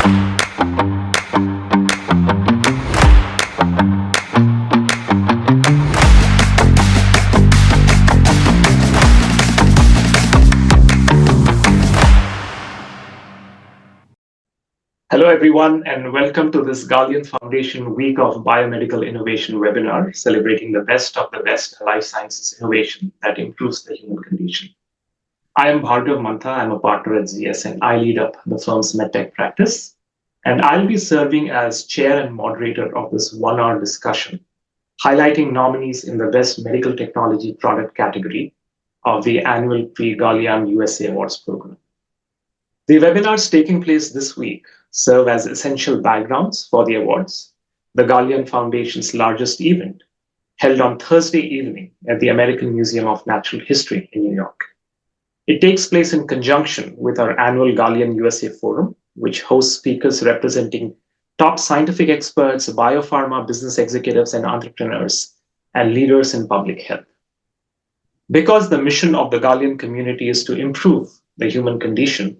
Hello, everyone, and welcome to this Galien Foundation Week of Biomedical Innovation webinar, celebrating the best of the best life sciences innovation that improves the human condition. I am Bhargav Mantha. I'm a partner at ZS, and I lead up the firm's medtech practice. And I'll be serving as chair and moderator of this one-hour discussion, highlighting nominees in the Best Medical Technology Product category of the annual Galien USA Awards program. The webinars taking place this week serve as essential backgrounds for the awards, the Galien Foundation's largest event, held on Thursday evening at the American Museum of Natural History in New York. It takes place in conjunction with our annual Galien USA Forum, which hosts speakers representing top scientific experts, biopharma business executives and entrepreneurs, and leaders in public health. Because the mission of the Galien community is to improve the human condition,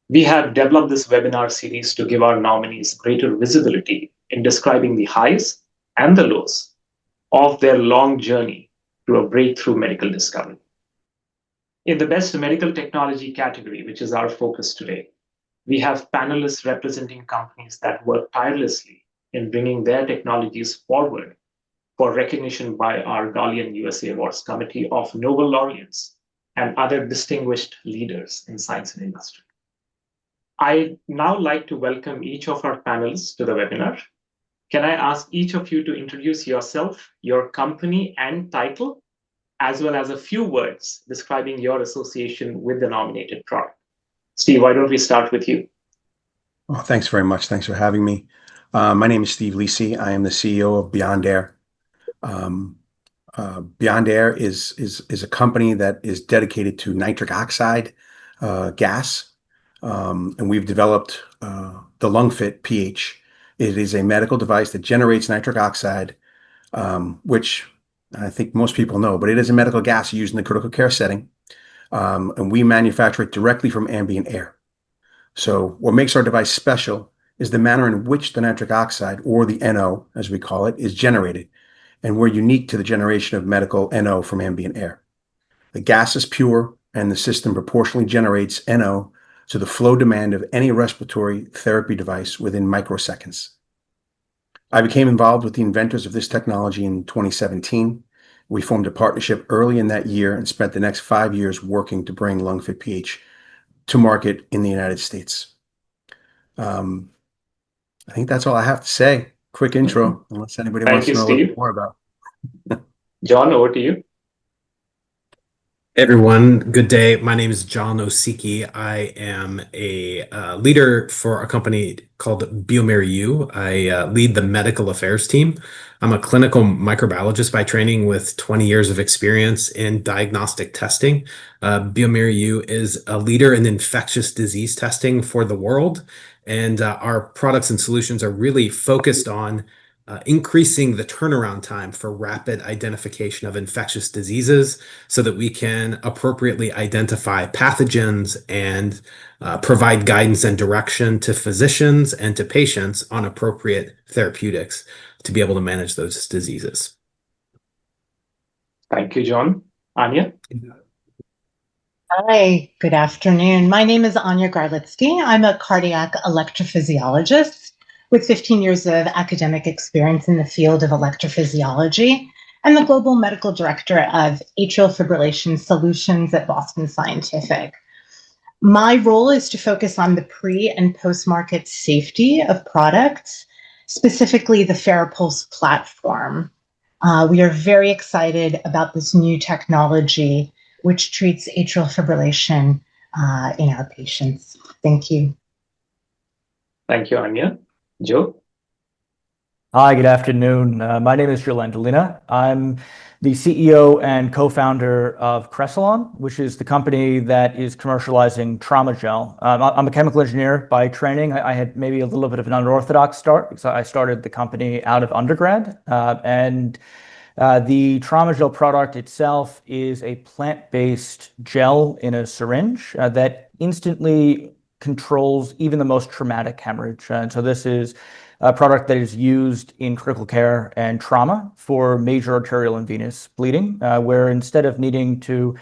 we have developed this webinar series to give our nominees greater visibility in describing the highs and the lows of their long journey to a breakthrough medical discovery. In the Best Medical Technology category, which is our focus today, we have panelists representing companies that work tirelessly in bringing their technologies forward for recognition by our Galien USA Awards Committee of Nobel laureates and other distinguished leaders in science and industry. I'd now like to welcome each of our panelists to the webinar. Can I ask each of you to introduce yourself, your company and title, as well as a few words describing your association with the nominated product? Steve, why don't we start with you? Well, thanks very much. Thanks for having me. My name is Steve Lisi. I am the CEO of Beyond Air. Beyond Air is a company that is dedicated to nitric oxide gas. And we've developed the LungFit PH. It is a medical device that generates nitric oxide, which I think most people know, but it is a medical gas used in the critical care setting. And we manufacture it directly from ambient air. So what makes our device special is the manner in which the nitric oxide, or the NO, as we call it, is generated. And we're unique to the generation of medical NO from ambient air. The gas is pure, and the system proportionally generates NO to the flow demand of any respiratory therapy device within microseconds. I became involved with the inventors of this technology in 2017. We formed a partnership early in that year and spent the next 5 years working to bring LungFit PH to market in the United States. I think that's all I have to say. Quick intro, unless anybody wants to know a little more about it. John, over to you. Hey everyone, good day. My name is John Osiki. I am a leader for a company called bioMérieux. I lead the medical affairs team. I'm a clinical microbiologist by training with 20 years of experience in diagnostic testing. bioMérieux is a leader in infectious disease testing for the world, and our products and solutions are really focused on increasing the turnaround time for rapid identification of infectious diseases so that we can appropriately identify pathogens and provide guidance and direction to physicians and to patients on appropriate therapeutics to be able to manage those diseases. Thank you, John. Anya? Hi, good afternoon. My name is Anya Garlitsky. I'm a cardiac electrophysiologist with 15 years of academic experience in the field of electrophysiology and the Global Medical Director of Atrial Fibrillation Solutions at Boston Scientific. My role is to focus on the pre- and post-market safety of products, specifically the FARAPulse platform. We are very excited about this new technology, which treats atrial fibrillation in our patients. Thank you. Thank you, Anya. Joe? Hi, good afternoon. My name is Joe Landolina. I'm the CEO and co-founder of Cressilon, which is the company that is commercializing trauma gel. I'm a chemical engineer by training. I had maybe a little bit of an unorthodox start because I started the company out of undergrad. The trauma gel product itself is a plant-based gel in a syringe that instantly controls even the most traumatic hemorrhage. And so this is a product that is used in critical care and trauma for major arterial and venous bleeding, where instead of needing to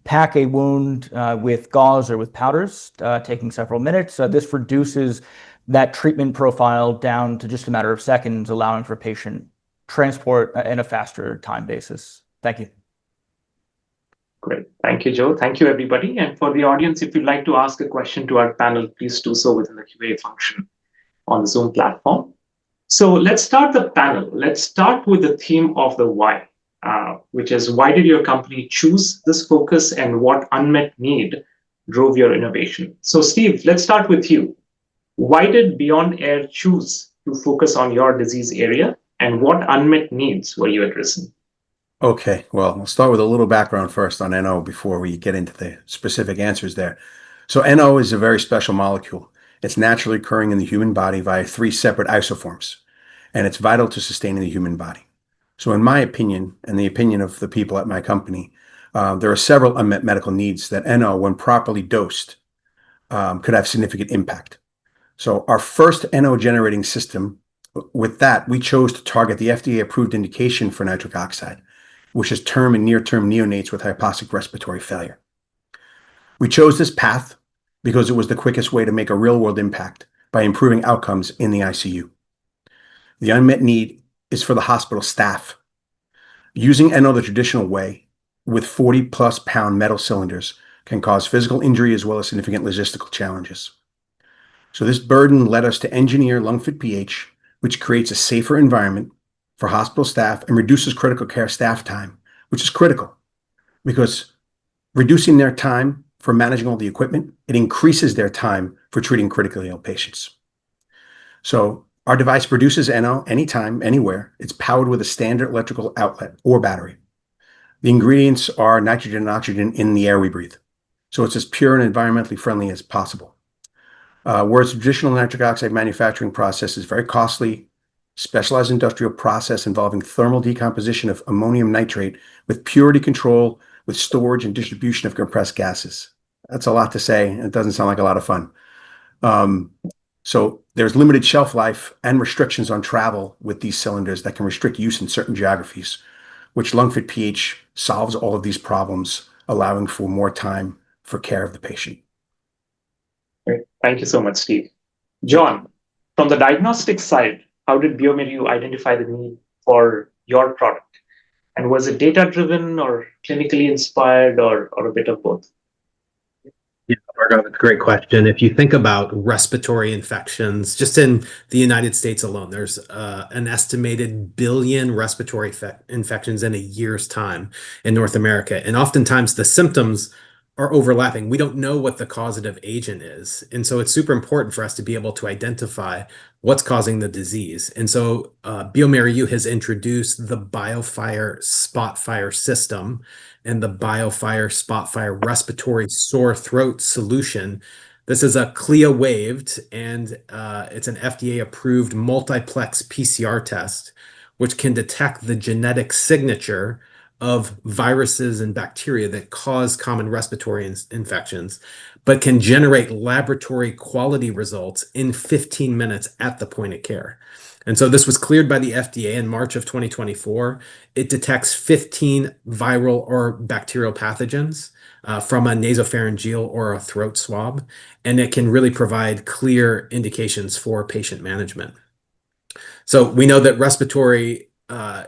pack a wound with gauze or with powders, taking several minutes, this reduces that treatment profile down to just a matter of seconds, allowing for patient transport in a faster time basis. Thank you. Great. Thank you, Joe. Thank you, everybody. And for the audience, if you'd like to ask a question to our panel, please do so within the QA function on the Zoom platform. So let's start the panel. Let's start with the theme of the why, which is why did your company choose this focus and what unmet need drove your innovation? So Steve, let's start with you. Why did Beyond Air choose to focus on your disease area and what unmet needs were you addressing? Okay, well, I'll start with a little background first on NO before we get into the specific answers there. So NO is a very special molecule. It's naturally occurring in the human body via 3 separate isoforms, and it's vital to sustaining the human body. So in my opinion, and the opinion of the people at my company, there are several unmet medical needs that NO, when properly dosed, could have significant impact. So our first NO generating system, with that, we chose to target the FDA-approved indication for nitric oxide, which is term and near-term neonates with hypoxic respiratory failure. We chose this path because it was the quickest way to make a real-world impact by improving outcomes in the ICU. The unmet need is for the hospital staff. Using NO the traditional way with 40-plus pound metal cylinders can cause physical injury as well as significant logistical challenges. So this burden led us to engineer LungFit PH, which creates a safer environment for hospital staff and reduces critical care staff time, which is critical because reducing their time for managing all the equipment, it increases their time for treating critically ill patients. So our device produces NO anytime, anywhere. It's powered with a standard electrical outlet or battery. The ingredients are nitrogen and oxygen in the air we breathe. So it's as pure and environmentally friendly as possible. Whereas traditional nitric oxide manufacturing process is very costly, specialized industrial process involving thermal decomposition of ammonium nitrate with purity control, with storage and distribution of compressed gases. That's a lot to say, and it doesn't sound like a lot of fun. So there's limited shelf life and restrictions on travel with these cylinders that can restrict use in certain geographies, which LungFit PH solves all of these problems, allowing for more time for care of the patient. Great. Thank you so much, Steve. John, from the diagnostic side, how did bioMérieux identify the need for your product? And was it data-driven or clinically inspired or a bit of both? Yeah, Margot, that's a great question. If you think about respiratory infections, just in the United States alone, there's an estimated billion respiratory infections in a year's time in North America. And oftentimes the symptoms are overlapping. We don't know what the causative agent is. And so it's super important for us to be able to identify what's causing the disease. And so bioMérieux has introduced the BioFire Spotfire system and the BioFire Spotfire respiratory sore throat solution. This is a CLIA waived and it's an FDA approved multiplex PCR test, which can detect the genetic signature of viruses and bacteria that cause common respiratory infections, but can generate laboratory quality results in 15 minutes at the point of care. And so this was cleared by the FDA in March of 2024. It detects 15 viral or bacterial pathogens from a nasopharyngeal or a throat swab, and it can really provide clear indications for patient management. So we know that respiratory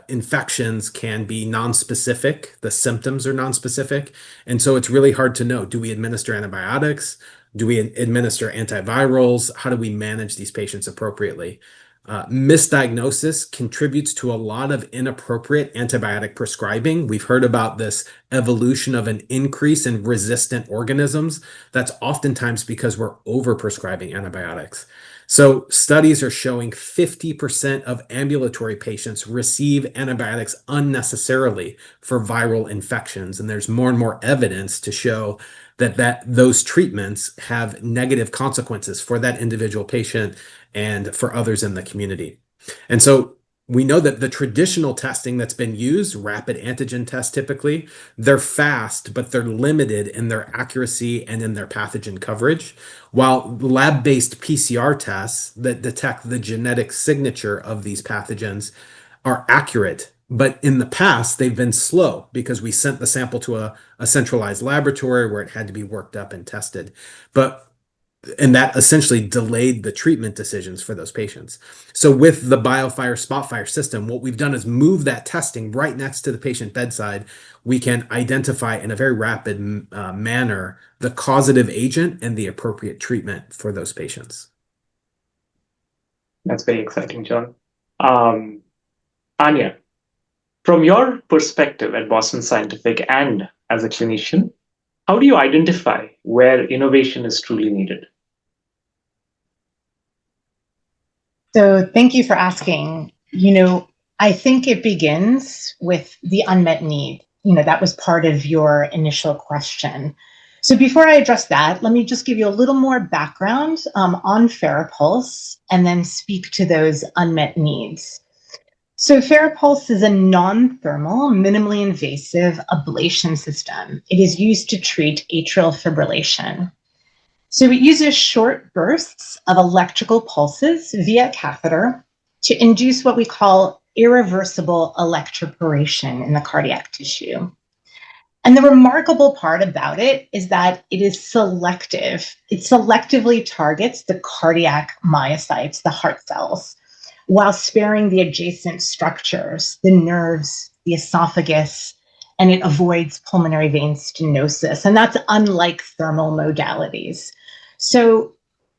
infections can be nonspecific. The symptoms are nonspecific. And so it's really hard to know, do we administer antibiotics? Do we administer antivirals? How do we manage these patients appropriately? Misdiagnosis contributes to a lot of inappropriate antibiotic prescribing. We've heard about this evolution of an increase in resistant organisms. That's oftentimes because we're overprescribing antibiotics. So studies are showing 50% of ambulatory patients receive antibiotics unnecessarily for viral infections. And there's more and more evidence to show that those treatments have negative consequences for that individual patient and for others in the community. And so we know that the traditional testing that's been used, rapid antigen tests typically, they're fast, but they're limited in their accuracy and in their pathogen coverage. While lab-based PCR tests that detect the genetic signature of these pathogens are accurate, but in the past they've been slow because we sent the sample to a centralized laboratory where it had to be worked up and tested. And that essentially delayed the treatment decisions for those patients. So with the BioFire Spotfire system, what we've done is move that testing right next to the patient bedside. We can identify in a very rapid manner the causative agent and the appropriate treatment for those patients. That's very exciting, John. Anya, from your perspective at Boston Scientific and as a clinician, how do you identify where innovation is truly needed? So thank you for asking. I think it begins with the unmet need. That was part of your initial question. So before I address that, let me just give you a little more background on FARAPulse and then speak to those unmet needs. So FARAPulse is a non-thermal, minimally invasive ablation system. It is used to treat atrial fibrillation. So it uses short bursts of electrical pulses via catheter to induce what we call irreversible electroporation in the cardiac tissue. And the remarkable part about it is that it is selective. It selectively targets the cardiac myocytes, the heart cells, while sparing the adjacent structures, the nerves, the esophagus, and it avoids pulmonary vein stenosis. And that's unlike thermal modalities. So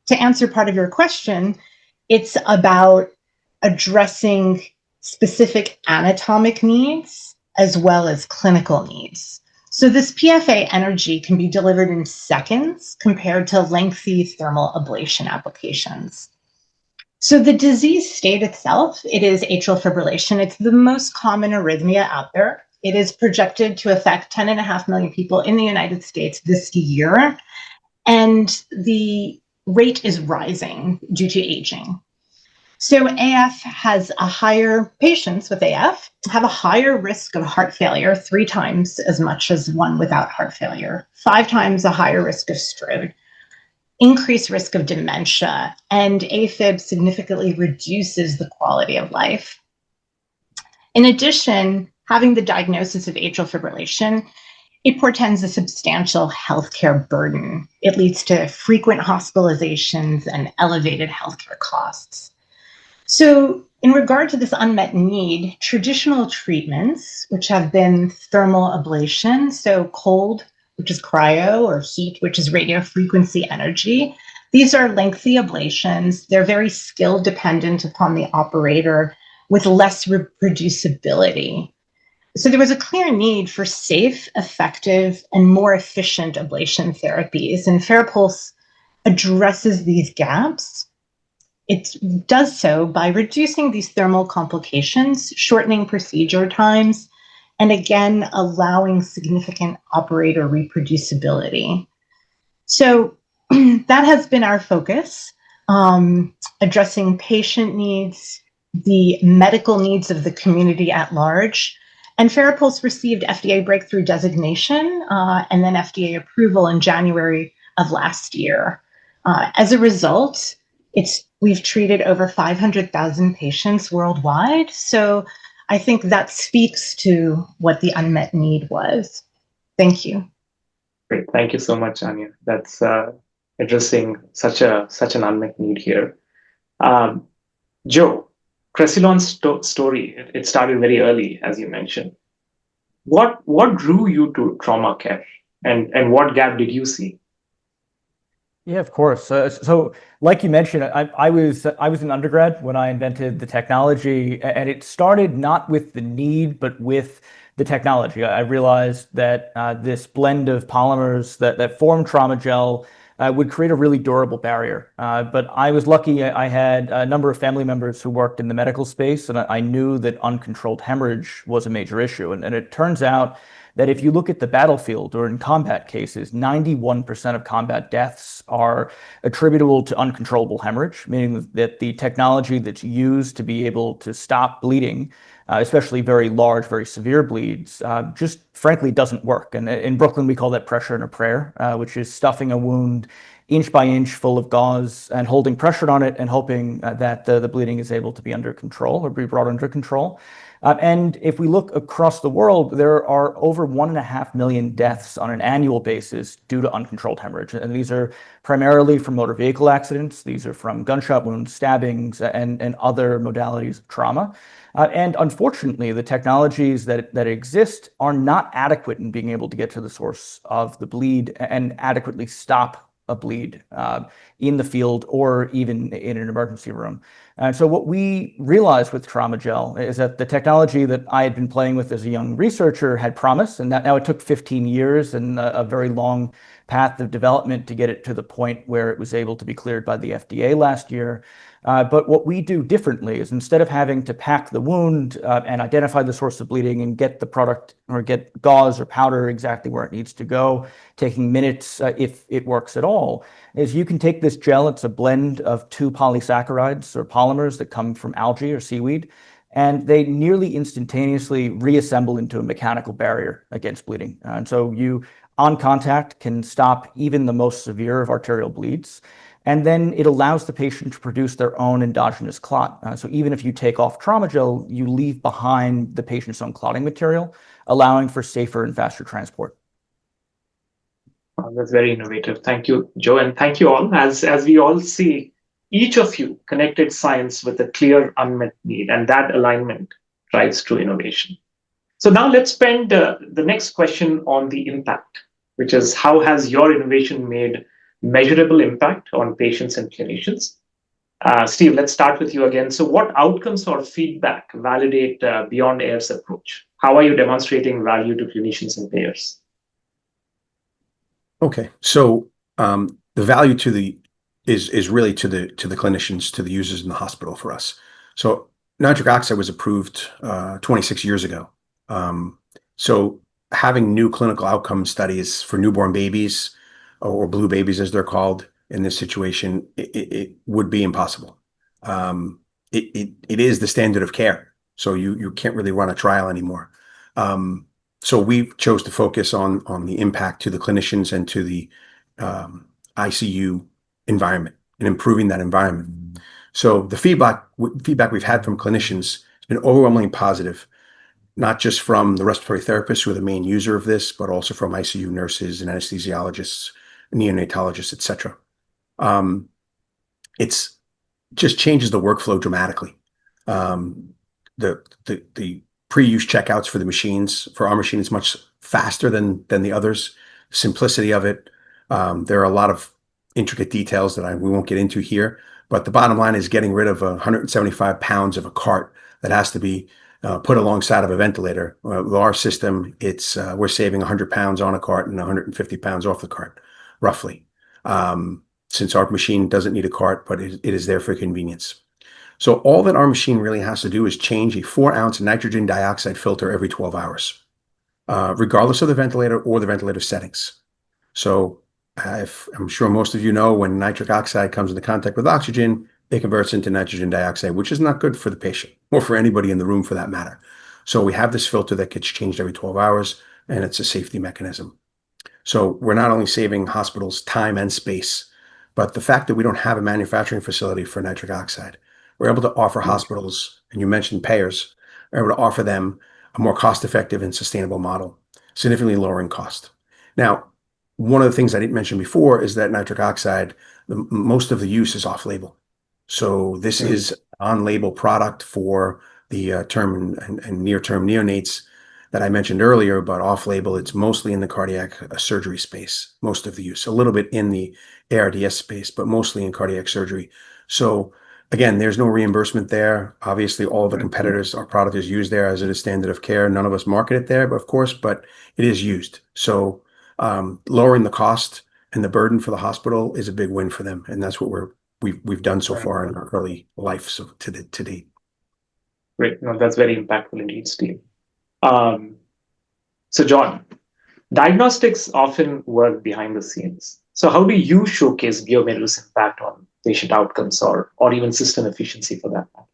to answer part of your question, it's about addressing specific anatomic needs as well as clinical needs. So this PFA energy can be delivered in seconds compared to lengthy thermal ablation applications. So the disease state itself, it is atrial fibrillation. It's the most common arrhythmia out there. It is projected to affect 10.5 million people in the United States this year. And the rate is rising due to aging. So patients with AF have a higher risk of heart failure, 3 times as much as one without heart failure, 5 times a higher risk of stroke, increased risk of dementia, and AFib significantly reduces the quality of life. In addition, having the diagnosis of atrial fibrillation, it portends a substantial healthcare burden. It leads to frequent hospitalizations and elevated healthcare costs. So in regard to this unmet need, traditional treatments, which have been thermal ablation, so cold, which is cryo, or heat, which is radio frequency energy, these are lengthy ablations. They're very skill dependent upon the operator with less reproducibility. So there was a clear need for safe, effective, and more efficient ablation therapies, and FARAPulse addresses these gaps. It does so by reducing these thermal complications, shortening procedure times, and again, allowing significant operator reproducibility. So that has been our focus, addressing patient needs, the medical needs of the community at large. And FARAPulse received FDA breakthrough designation and then FDA approval in January of last year. As a result, we've treated over 500,000 patients worldwide. So I think that speaks to what the unmet need was. Thank you. Great. Thank you so much, Anya. That's addressing such an unmet need here. Joe, Cressilon's story, it started very early, as you mentioned. What drew you to trauma care, and what gap did you see? Yeah, of course. So, like you mentioned, I was an undergrad when I invented the technology, and it started not with the need, but with the technology. I realized that this blend of polymers that form trauma gel would create a really durable barrier. But I was lucky; I had a number of family members who worked in the medical space, and I knew that uncontrolled hemorrhage was a major issue. And it turns out that if you look at the battlefield or in combat cases, 91% of combat deaths are attributable to uncontrollable hemorrhage, meaning that the technology that's used to be able to stop bleeding, especially very large, very severe bleeds, just frankly doesn't work. And in Brooklyn, we call that pressure in a prayer, which is stuffing a wound inch by inch full of gauze and holding pressure on it and hoping that the bleeding is able to be under control or be brought under control. And if we look across the world, there are over 1.5 million deaths on an annual basis due to uncontrolled hemorrhage. And these are primarily from motor vehicle accidents. These are from gunshot wounds, stabbings, and other modalities of trauma. And unfortunately, the technologies that exist are not adequate in being able to get to the source of the bleed and adequately stop a bleed in the field or even in an emergency room. And so what we realized with Trauma Gel is that the technology that I had been playing with as a young researcher had promise, and that now it took 15 years and a very long path of development to get it to the point where it was able to be cleared by the FDA last year. But what we do differently is instead of having to pack the wound and identify the source of bleeding and get the product or get gauze or powder exactly where it needs to go, taking minutes if it works at all, is you can take this gel. It's a blend of two polysaccharides or polymers that come from algae or seaweed, and they nearly instantaneously reassemble into a mechanical barrier against bleeding. And so you, on contact, can stop even the most severe of arterial bleeds. And then it allows the patient to produce their own endogenous clot. So even if you take off Trauma Gel, you leave behind the patient's own clotting material, allowing for safer and faster transport. That's very innovative. Thank you, Joe, and thank you all. As we all see, each of you connected science with a clear unmet need, and that alignment drives true innovation. So now let's spend the next question on the impact, which is how has your innovation made measurable impact on patients and clinicians? Steve, let's start with you again. So what outcomes or feedback validate Beyond Air's approach? How are you demonstrating value to clinicians and payers? Okay, so the value to the is really to the clinicians, to the users in the hospital for us. So nitric oxide was approved 26 years ago. So having new clinical outcome studies for newborn babies or blue babies, as they're called in this situation, it would be impossible. It is the standard of care, so you can't really run a trial anymore. So we chose to focus on the impact to the clinicians and to the ICU environment and improving that environment. So the feedback we've had from clinicians has been overwhelmingly positive, not just from the respiratory therapists who are the main user of this, but also from ICU nurses and anesthesiologists, neonatologists, et cetera. It's just changes the workflow dramatically. The pre-use checkouts for the machines, for our machine, is much faster than the others. Simplicity of it. There are a lot of intricate details that we won't get into here, but the bottom line is getting rid of 175 pounds of a cart that has to be put alongside of a ventilator. With our system, we're saving 100 pounds on a cart and 150 pounds off the cart, roughly. Since our machine doesn't need a cart, but it is there for convenience. So all that our machine really has to do is change a 4-ounce nitrogen dioxide filter every 12 hours, regardless of the ventilator or the ventilator settings. So I'm sure most of you know, when nitric oxide comes into contact with oxygen, it converts into nitrogen dioxide, which is not good for the patient or for anybody in the room for that matter. So we have this filter that gets changed every 12 hours, and it's a safety mechanism. So we're not only saving hospitals time and space, but the fact that we don't have a manufacturing facility for nitric oxide, we're able to offer hospitals, and you mentioned payers, we're able to offer them a more cost-effective and sustainable model, significantly lowering cost. Now, one of the things I didn't mention before is that nitric oxide, most of the use is off-label. So this is an on-label product for the term and near-term neonates that I mentioned earlier, but off-label, it's mostly in the cardiac surgery space, most of the use, a little bit in the ARDS space, but mostly in cardiac surgery. So again, there's no reimbursement there. Obviously, all the competitors, our product is used there as it is standard of care. None of us market it there, but of course, but it is used. So lowering the cost and the burden for the hospital is a big win for them, and that's what we've done so far in our early life, so to date. Great, no, that's very impactful indeed, Steve. So, John, diagnostics often work behind the scenes. So, how do you showcase biometrics' impact on patient outcomes or even system efficiency for that matter?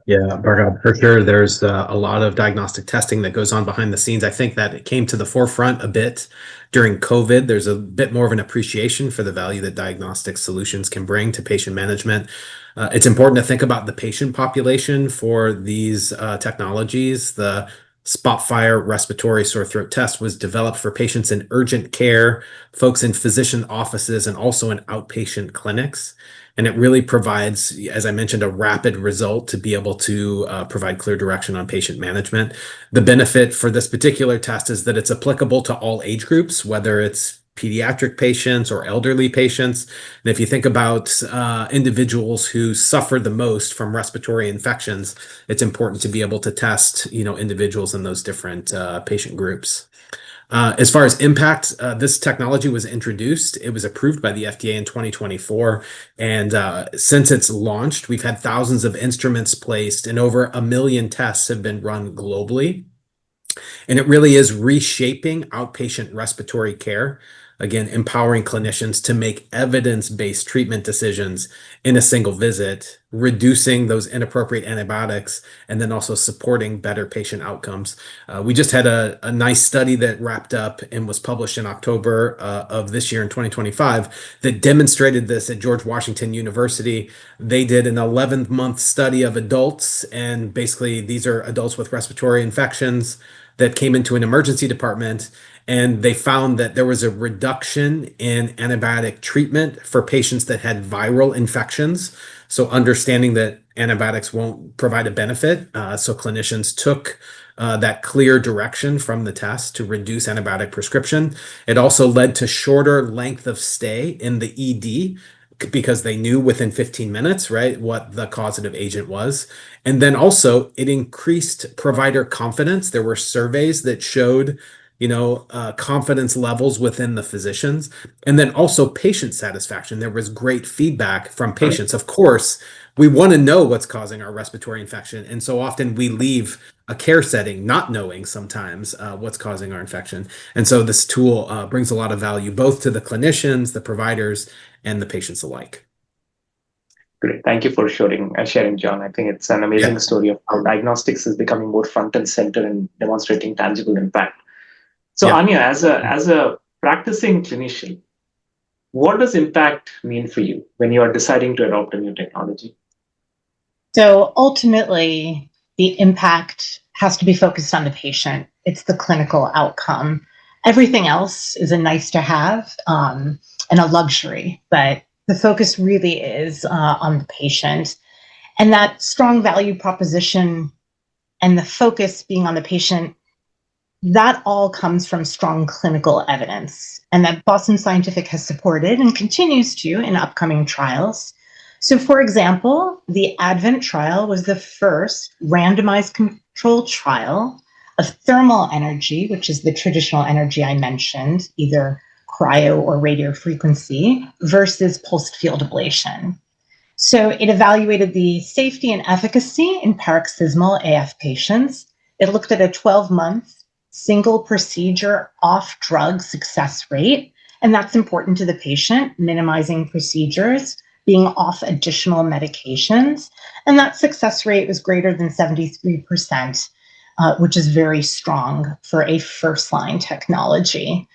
Yeah, Bhargav, for sure. There's a lot of diagnostic testing that goes on behind the scenes. I think that it came to the forefront a bit during COVID. There's a bit more of an appreciation for the value that diagnostic solutions can bring to patient management. It's important to think about the patient population for these technologies. The Spotfire respiratory sore throat test was developed for patients in urgent care, folks in physician offices, and also in outpatient clinics. And it really provides, as I mentioned, a rapid result to be able to provide clear direction on patient management. The benefit for this particular test is that it's applicable to all age groups, whether it's pediatric patients or elderly patients. And if you think about individuals who suffer the most from respiratory infections, it's important to be able to test, individuals in those different patient groups. As far as impact, this technology was introduced. It was approved by the FDA in 2024. And since it's launched, we've had thousands of instruments placed and over 1 million tests have been run globally. And it really is reshaping outpatient respiratory care. Again, empowering clinicians to make evidence-based treatment decisions in a single visit, reducing those inappropriate antibiotics, and then also supporting better patient outcomes. We just had a nice study that wrapped up and was published in October of this year in 2025 that demonstrated this at George Washington University. They did an 11-month study of adults, and basically these are adults with respiratory infections that came into an emergency department, and they found that there was a reduction in antibiotic treatment for patients that had viral infections. So understanding that antibiotics won't provide a benefit, so clinicians took that clear direction from the test to reduce antibiotic prescription. It also led to shorter length of stay in the ED, because they knew within 15 minutes, right, what the causative agent was. And then also it increased provider confidence. There were surveys that showed, confidence levels within the physicians, and then also patient satisfaction. There was great feedback from patients. Of course, we want to know what's causing our respiratory infection. And so often we leave a care setting not knowing sometimes what's causing our infection. And so this tool brings a lot of value both to the clinicians, the providers, and the patients alike. Great. Thank you for sharing, John. I think it's an amazing story of how diagnostics is becoming more front and center and demonstrating tangible impact. So, Anya, as a practicing clinician, what does impact mean for you when you are deciding to adopt a new technology? So ultimately, the impact has to be focused on the patient. It's the clinical outcome. Everything else is a nice to have and a luxury, but the focus really is on the patient. And that strong value proposition and the focus being on the patient, that all comes from strong clinical evidence, and that Boston Scientific has supported and continues to in upcoming trials. So, for example, the ADVENT trial was the first randomized controlled trial of thermal energy, which is the traditional energy I mentioned, either cryo or radio frequency, versus pulsed field ablation. So it evaluated the safety and efficacy in paroxysmal AF patients. It looked at a 12-month single procedure off drug success rate, and that's important to the patient, minimizing procedures, being off additional medications, and that success rate was greater than 73%, which is very strong for a first-line technology.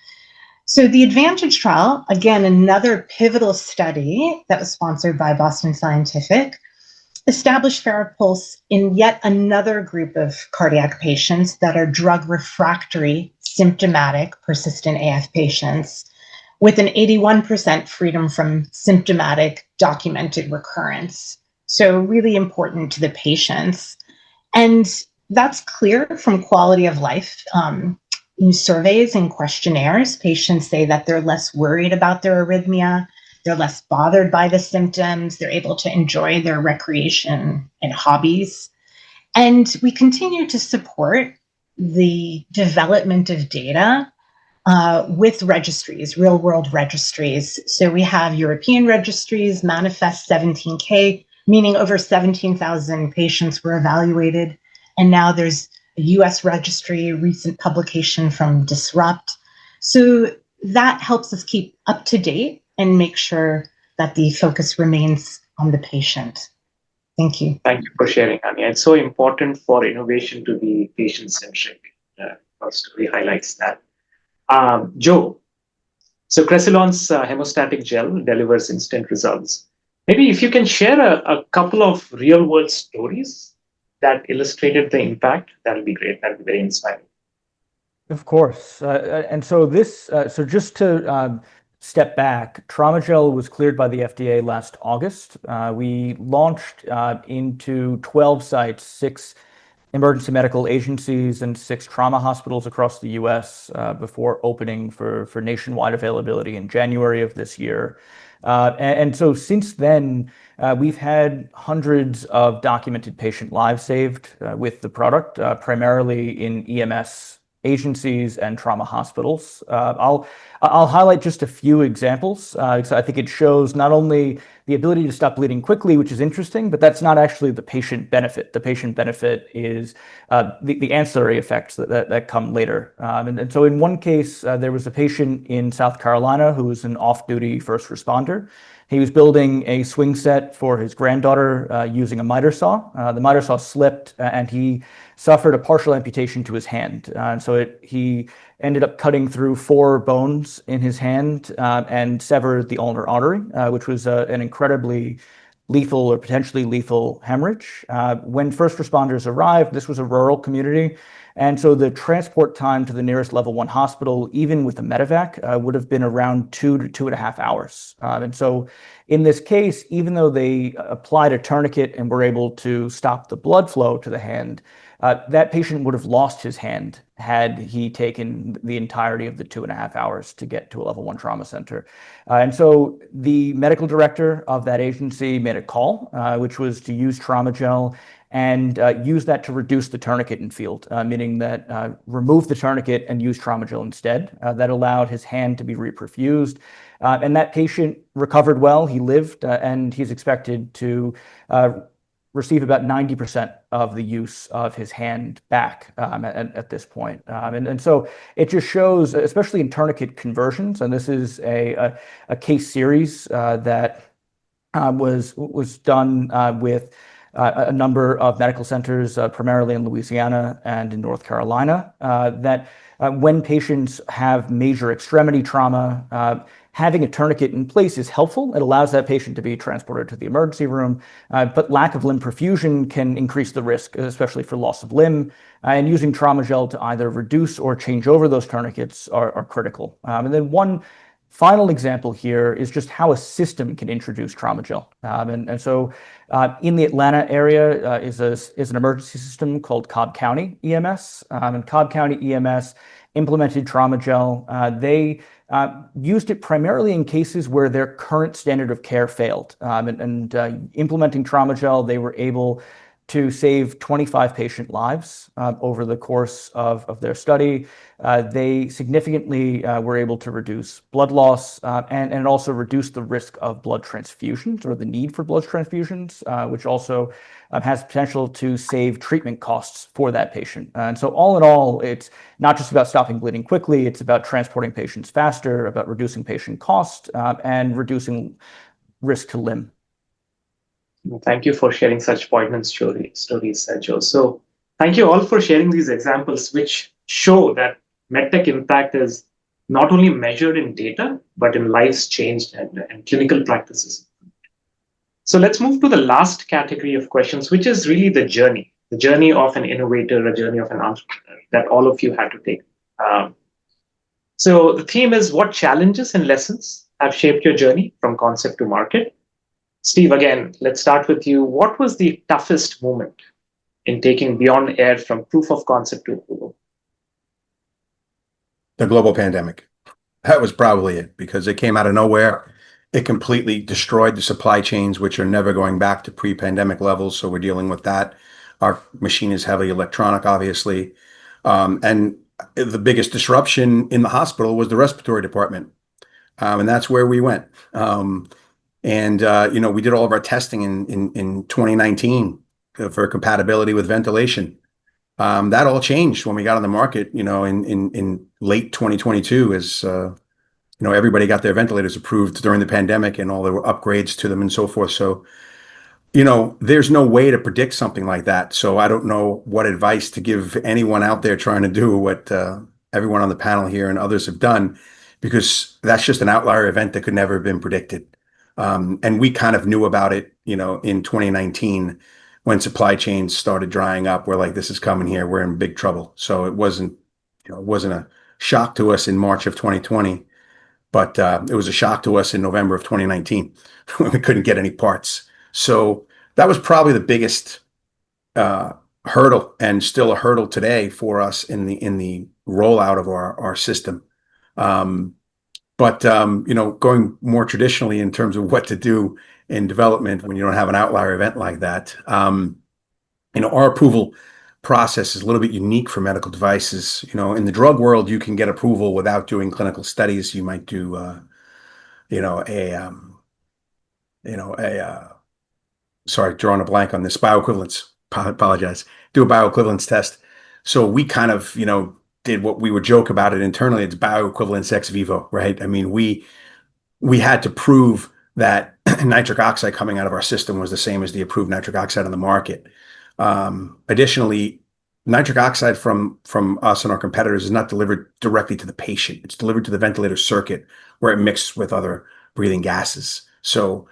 So the ADVANTAGE trial, again, another pivotal study that was sponsored by Boston Scientific, established FARAPulse in yet another group of cardiac patients that are drug refractory, symptomatic, persistent AF patients with an 81% freedom from symptomatic documented recurrence. So really important to the patients. And that's clear from quality of life. In surveys and questionnaires, patients say that they're less worried about their arrhythmia, they're less bothered by the symptoms, they're able to enjoy their recreation and hobbies. And we continue to support the development of data with registries, real world registries. So we have European registries, Manifest 17K, meaning over 17,000 patients were evaluated. And now there's a US registry, recent publication from Disrupt. So that helps us keep up to date and make sure that the focus remains on the patient. Thank you. Thank you for sharing, Anya. It's so important for innovation to be patient-centric. Our story highlights that. Joe, so Cressilon's hemostatic gel delivers instant results. Maybe if you can share a couple of real-world stories that illustrated the impact, that'll be great. That'll be very inspiring. Of course. And so so just to step back, Traumagel was cleared by the FDA last August. We launched into 12 sites, 6 emergency medical agencies and 6 trauma hospitals across the US before opening for nationwide availability in January of this year. And so since then, we've had hundreds of documented patient lives saved with the product, primarily in EMS agencies and trauma hospitals. I'll highlight just a few examples because I think it shows not only the ability to stop bleeding quickly, which is interesting, but that's not actually the patient benefit. The patient benefit is the ancillary effects that come later. And so in one case, there was a patient in South Carolina who was an off-duty first responder. He was building a swing set for his granddaughter using a miter saw. The miter saw slipped and he suffered a partial amputation to his hand. And so he ended up cutting through 4 bones in his hand and severed the ulnar artery, which was an incredibly lethal or potentially lethal hemorrhage. When first responders arrived, this was a rural community. And so the transport time to the nearest level 1 hospital, even with a medevac, would have been around 2 to 2.5 hours. And so in this case, even though they applied a tourniquet and were able to stop the blood flow to the hand, that patient would have lost his hand had he taken the entirety of the 2.5 hours to get to a level 1 trauma center. And so the medical director of that agency made a call, which was to use Traumagel and use that to reduce the tourniquet in field, meaning that remove the tourniquet and use Traumagel instead. That allowed his hand to be reperfused. And that patient recovered well, he lived, and he's expected to receive about 90% of the use of his hand back at this point. And so it just shows, especially in tourniquet conversions, and this is a case series that was done with a number of medical centers, primarily in Louisiana and in North Carolina, that when patients have major extremity trauma, having a tourniquet in place is helpful. It allows that patient to be transported to the emergency room, but lack of limb perfusion can increase the risk, especially for loss of limb. And using Traumagel to either reduce or change over those tourniquets are critical. And then one final example here is just how a system can introduce Traumagel. And so in the Atlanta area is an emergency system called Cobb County EMS. And Cobb County EMS implemented Traumagel. They used it primarily in cases where their current standard of care failed. Implementing Traumagel, they were able to save 25 patient lives over the course of their study. They significantly were able to reduce blood loss and also reduce the risk of blood transfusions or the need for blood transfusions, which also has potential to save treatment costs for that patient. And so all in all, it's not just about stopping bleeding quickly, it's about transporting patients faster, about reducing patient cost and reducing risk to limb. Thank you for sharing such poignant stories, Joe. So thank you all for sharing these examples, which show that medtech impact is not only measured in data, but in lives changed and clinical practices. So let's move to the last category of questions, which is really the journey of an innovator, a journey of an entrepreneur that all of you had to take. So the theme is, what challenges and lessons have shaped your journey from concept to market? Steve, again, let's start with you. What was the toughest moment in taking Beyond Air from proof of concept to approval? The global pandemic. That was probably it, because it came out of nowhere. It completely destroyed the supply chains, which are never going back to pre-pandemic levels. So we're dealing with that. Our machine is heavily electronic, obviously. And the biggest disruption in the hospital was the respiratory department. And that's where we went. We did all of our testing in 2019 for compatibility with ventilation. That all changed when we got on the market, in late 2022 as everybody got their ventilators approved during the pandemic and all the upgrades to them and so forth. So, there's no way to predict something like that. So I don't know what advice to give anyone out there trying to do what everyone on the panel here and others have done, because that's just an outlier event that could never have been predicted. And we kind of knew about it, in 2019 when supply chains started drying up. We're like, this is coming here. We're in big trouble. So it wasn't a shock to us in March of 2020, but it was a shock to us in November of 2019 when we couldn't get any parts. So that was probably the biggest hurdle, and still a hurdle today for us in the rollout of our system. But going more traditionally in terms of what to do in development when you don't have an outlier event like that, our approval process is a little bit unique for medical devices. In the drug world, you can get approval without doing clinical studies. You might do, sorry, drawing a blank on this, bioequivalence. Apologize. Do a bioequivalence test. So we kind of, did what we would joke about it internally. It's bioequivalence ex vivo, right? I mean, we had to prove that nitric oxide coming out of our system was the same as the approved nitric oxide on the market. Additionally, nitric oxide from us and our competitors is not delivered directly to the patient. It's delivered to the ventilator circuit where it mixes with other breathing gases. So,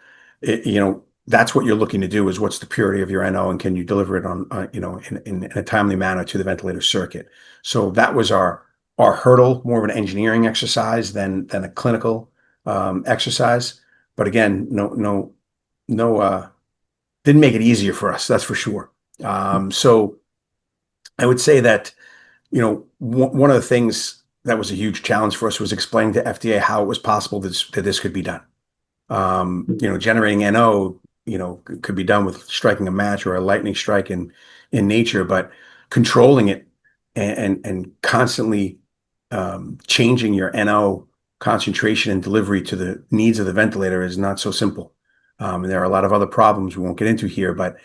that's what you're looking to do, is what's the purity of your NO and can you deliver it on, in a timely manner to the ventilator circuit. So that was our hurdle, more of an engineering exercise than a clinical exercise. But again, no, didn't make it easier for us, that's for sure. So I would say that, one of the things that was a huge challenge for us was explaining to FDA how it was possible that this could be done. Generating NO, could be done with striking a match or a lightning strike in nature, but controlling it and constantly changing your NO concentration and delivery to the needs of the ventilator is not so simple. And there are a lot of other problems we won't get into here, but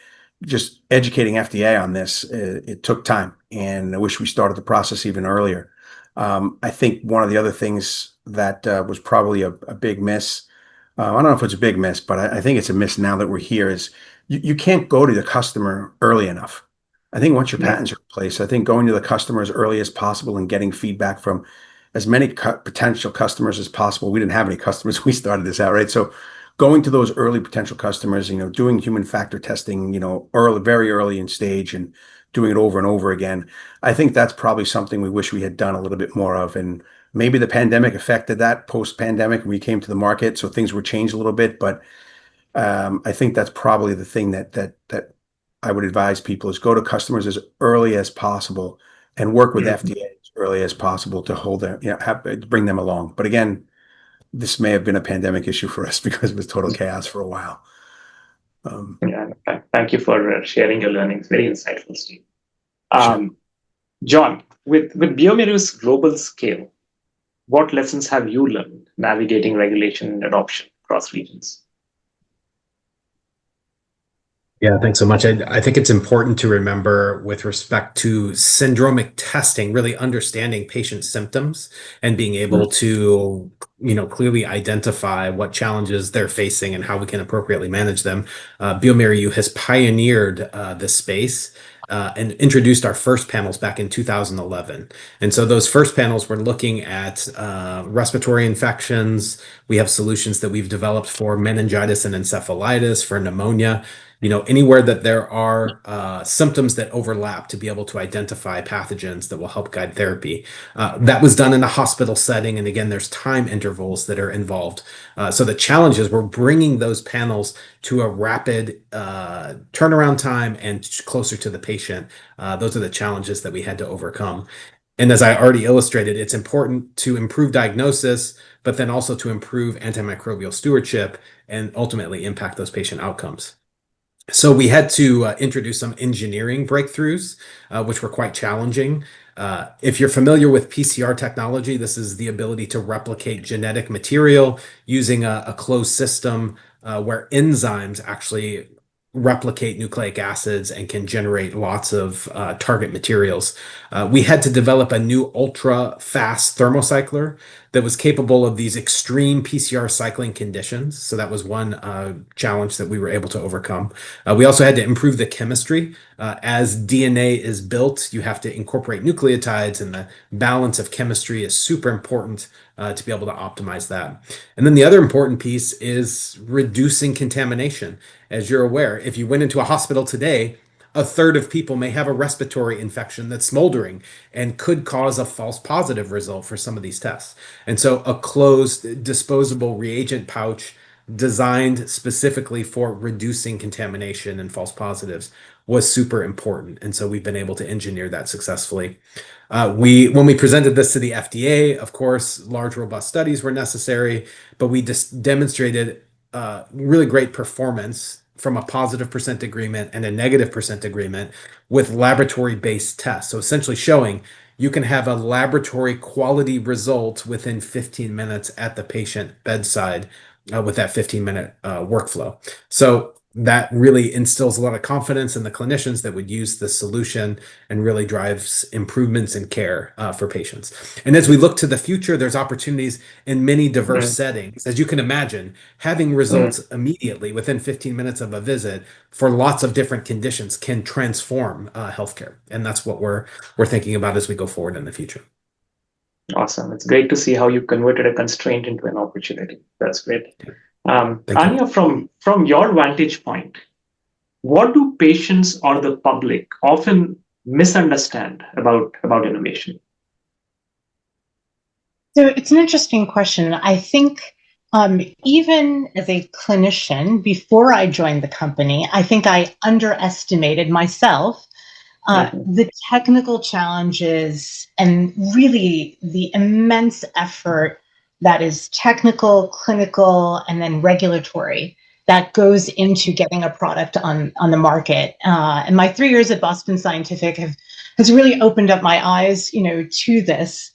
just educating FDA on this, it took time, and I wish we started the process even earlier. I think one of the other things that was probably a big miss, I don't know if it's a big miss, but I think it's a miss now that we're here, is you can't go to the customer early enough. I think once your patents are in place, I think going to the customer as early as possible and getting feedback from as many potential customers as possible. We didn't have any customers. We started this out, right? So going to those early potential customers, doing human factor testing, very early in stage and doing it over and over again. I think that's probably something we wish we had done a little bit more of. And maybe the pandemic affected that. Post-pandemic, we came to the market, so things were changed a little bit. But I think that's probably the thing that I would advise people is go to customers as early as possible and work with FDA as early as possible to hold them, bring them along. But again, this may have been a pandemic issue for us because it was total chaos for a while. Thank you for sharing your learnings. Very insightful, Steve. Sure. John, with bioMérieux's global scale, what lessons have you learned navigating regulation and adoption across regions? Yeah, thanks so much. I think it's important to remember with respect to syndromic testing, really understanding patient symptoms and being able to, clearly identify what challenges they're facing and how we can appropriately manage them. bioMérieux has pioneered this space and introduced our first panels back in 2011. And so those first panels were looking at respiratory infections. We have solutions that we've developed for meningitis and encephalitis, for pneumonia. Anywhere that there are symptoms that overlap, to be able to identify pathogens that will help guide therapy. That was done in a hospital setting. And again, there's time intervals that are involved. So the challenge is we're bringing those panels to a rapid turnaround time and closer to the patient. Those are the challenges that we had to overcome. And as I already illustrated, it's important to improve diagnosis, but then also to improve antimicrobial stewardship and ultimately impact those patient outcomes. So we had to introduce some engineering breakthroughs, which were quite challenging. If you're familiar with PCR technology, this is the ability to replicate genetic material using a closed system where enzymes actually replicate nucleic acids and can generate lots of target materials. We had to develop a new ultra fast thermocycler that was capable of these extreme PCR cycling conditions. So that was one challenge that we were able to overcome. We also had to improve the chemistry. As DNA is built, you have to incorporate nucleotides, and the balance of chemistry is super important to be able to optimize that. And then the other important piece is reducing contamination. As you're aware, if you went into a hospital today, a third of people may have a respiratory infection that's smoldering and could cause a false positive result for some of these tests. And so a closed disposable reagent pouch designed specifically for reducing contamination and false positives was super important. And so we've been able to engineer that successfully. When we presented this to the FDA, of course, large, robust studies were necessary, but we just demonstrated really great performance from a positive percent agreement and a negative percent agreement with laboratory-based tests. So essentially showing you can have a laboratory quality result within 15 minutes at the patient bedside with that 15-minute workflow. So that really instills a lot of confidence in the clinicians that would use the solution and really drives improvements in care for patients. And as we look to the future, there's opportunities in many diverse settings. As you can imagine, having results immediately within 15 minutes of a visit for lots of different conditions can transform healthcare. And that's what we're thinking about as we go forward in the future. Awesome. It's great to see how you converted a constraint into an opportunity. That's great. Thank Anya, from your vantage point, what do patients or the public often misunderstand about innovation? So it's an interesting question. I think even as a clinician, before I joined the company, I think I underestimated myself the technical challenges and really the immense effort that is technical, clinical, and then regulatory that goes into getting a product on the market. And my 3 years at Boston Scientific has really opened up my eyes, to this.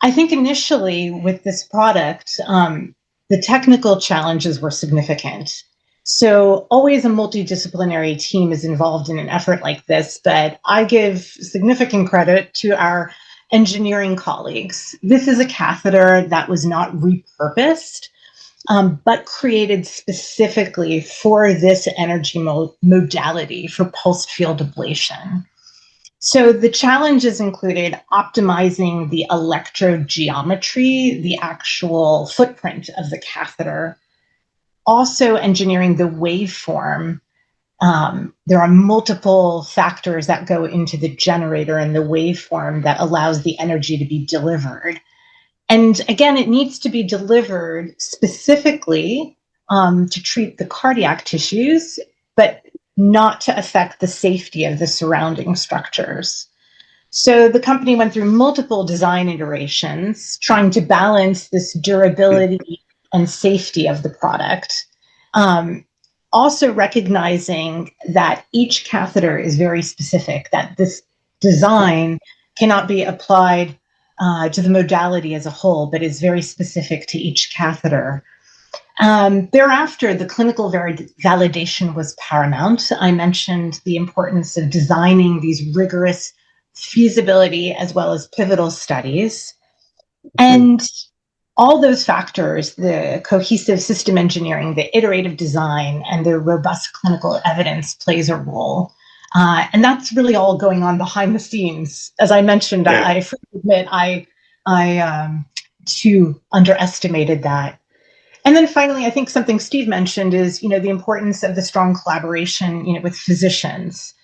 I think initially with this product, the technical challenges were significant. So always a multidisciplinary team is involved in an effort like this, but I give significant credit to our engineering colleagues. This is a catheter that was not repurposed, but created specifically for this energy modality for pulsed field ablation. So the challenges included optimizing the electrode geometry, the actual footprint of the catheter, also engineering the waveform. There are multiple factors that go into the generator and the waveform that allows the energy to be delivered. And again, it needs to be delivered specifically to treat the cardiac tissues, but not to affect the safety of the surrounding structures. So the company went through multiple design iterations, trying to balance this durability and safety of the product. Also recognizing that each catheter is very specific, that this design cannot be applied to the modality as a whole, but is very specific to each catheter. Thereafter, the clinical validation was paramount. I mentioned the importance of designing these rigorous feasibility as well as pivotal studies. And all those factors, the cohesive system engineering, the iterative design, and the robust clinical evidence plays a role. And that's really all going on behind the scenes. As I mentioned, I freely admit I too underestimated that. And then finally, I think something Steve mentioned is, the importance of the strong collaboration, with physicians,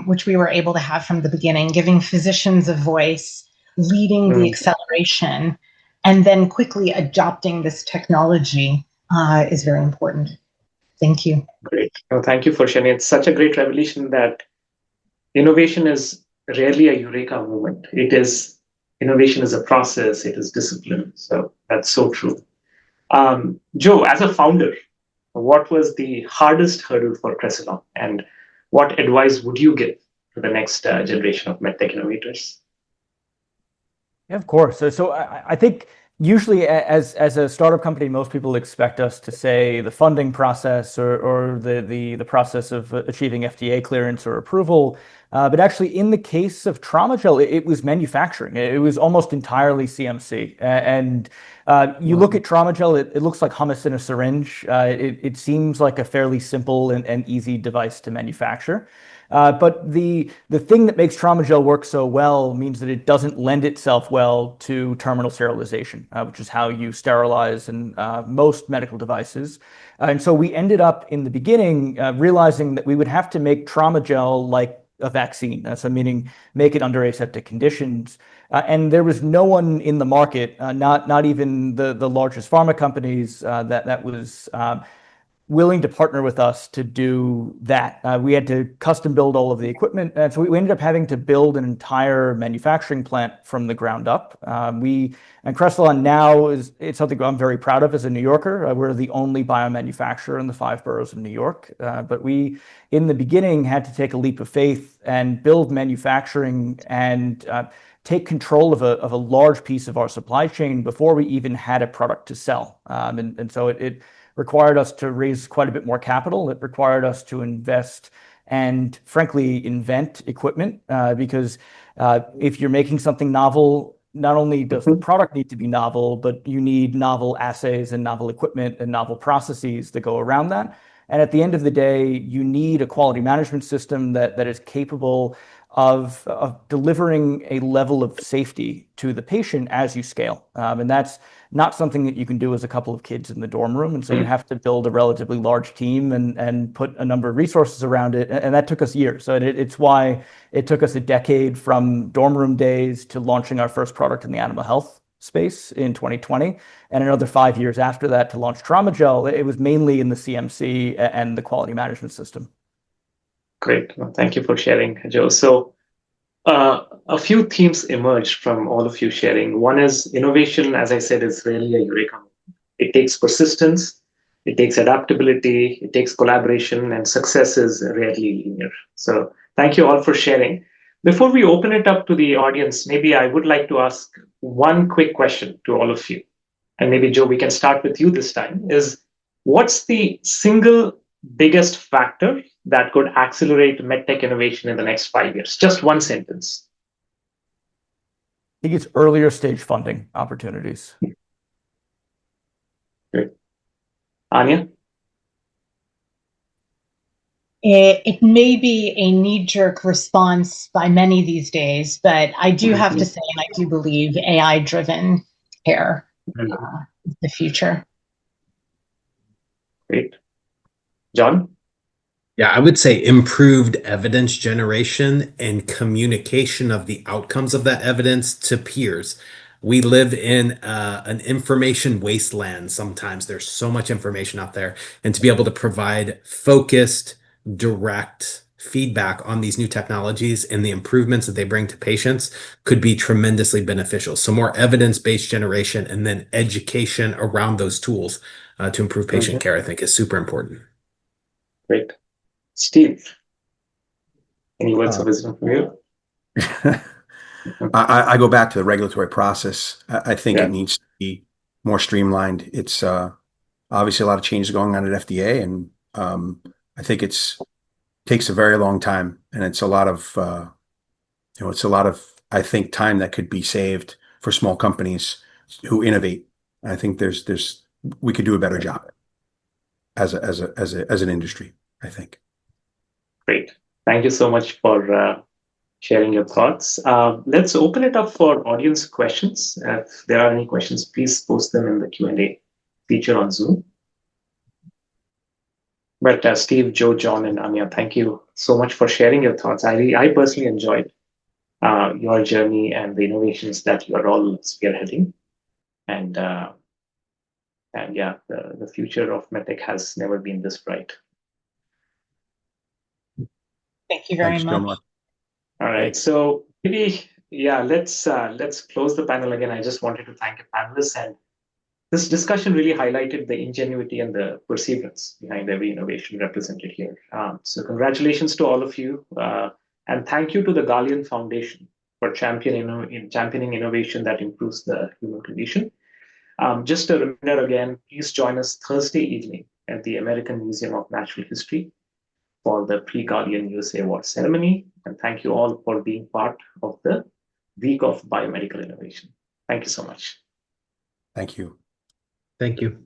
which we were able to have from the beginning, giving physicians a voice, leading the acceleration, and then quickly adopting this technology is very important. Thank you. Great. No, thank you for sharing. It's such a great revelation that innovation is rarely a eureka moment. Innovation is a process. It is discipline. So that's so true. Joe, as a founder, what was the hardest hurdle for Cressilon, and what advice would you give to the next generation of medtech innovators? Yeah, of course. So I think Usually, as a startup company, most people expect us to say the funding process or the process of achieving FDA clearance or approval. But actually, in the case of Traumagel, it was manufacturing. It was almost entirely CMC. And you look at Traumagel, it looks like hummus in a syringe. It seems like a fairly simple and easy device to manufacture. But the thing that makes Traumagel work so well means that it doesn't lend itself well to terminal sterilization, which is how you sterilize in most medical devices. And so we ended up in the beginning realizing that we would have to make Traumagel like a vaccine, so meaning make it under aseptic conditions. And there was no one in the market, not even the largest pharma companies, that was willing to partner with us to do that. We had to custom build all of the equipment. And so we ended up having to build an entire manufacturing plant from the ground up. And Cressalon now it's something I'm very proud of as a New Yorker. We're the only biomanufacturer in the 5 boroughs of New York. But we, in the beginning, had to take a leap of faith and build manufacturing and take control of a large piece of our supply chain before we even had a product to sell. And so it required us to raise quite a bit more capital. It required us to invest and, frankly, invent equipment because if you're making something novel, not only does the product need to be novel, but you need novel assays and novel equipment and novel processes that go around that. And at the end of the day, you need a quality management system that is capable of delivering a level of safety to the patient as you scale. And that's not something that you can do as a couple of kids in the dorm room. And so you have to build a relatively large team and put a number of resources around it. And that took us years. So it's why it took us a decade from dorm room days to launching our first product in the animal health space in 2020, and another 5 years after that to launch Traumagel. It was mainly in the CMC and the quality management system. Great. Well, thank you for sharing, Joe. So a few themes emerged from all of you sharing. One is innovation, as I said, is really a eureka. It takes persistence, it takes adaptability, it takes collaboration, and success is rarely linear. So thank you all for sharing. Before we open it up to the audience, maybe I would like to ask one quick question to all of you. And maybe, Joe, we can start with you this time, is what's the single biggest factor that could accelerate medtech innovation in the next 5 years? Just one sentence. I think it's earlier stage funding opportunities. Great. Anya? It may be a knee-jerk response by many these days, but I do have to say, and I do believe AI-driven care is the future. Great. John? Yeah, I would say improved evidence generation and communication of the outcomes of that evidence to peers. We live in an information wasteland sometimes. There's so much information out there. And to be able to provide focused, direct feedback on these new technologies and the improvements that they bring to patients could be tremendously beneficial. So more evidence-based generation and then education around those tools to improve patient care, I think, is super important. Great. Steve, any words of wisdom from you? I go back to the regulatory process. I think it needs to be more streamlined. It's obviously a lot of changes going on at FDA, and I think it takes a very long time, and it's a lot of I think time that could be saved for small companies who innovate. I think we could do a better job as an industry, I think. Great. Thank you so much for sharing your thoughts. Let's open it up for audience questions. If there are any questions, please post them in the Q&A feature on Zoom. But Steve, Joe, John, and Anya, thank you so much for sharing your thoughts. I personally enjoyed your journey and the innovations that you are all spearheading. And yeah, the future of medtech has never been this bright. Thank you very much. All right, so maybe let's close the panel again. I just wanted to thank the panelists, and this discussion really highlighted the ingenuity and the perseverance behind every innovation represented here. So congratulations to all of you, and thank you to the Galien Foundation for championing innovation that improves the human condition. Just a reminder again, please join us Thursday evening at the American Museum of Natural History for the pre-Galien USA Award ceremony. And thank you all for being part of the Week of Biomedical Innovation. Thank you so much. Thank you. Thank you.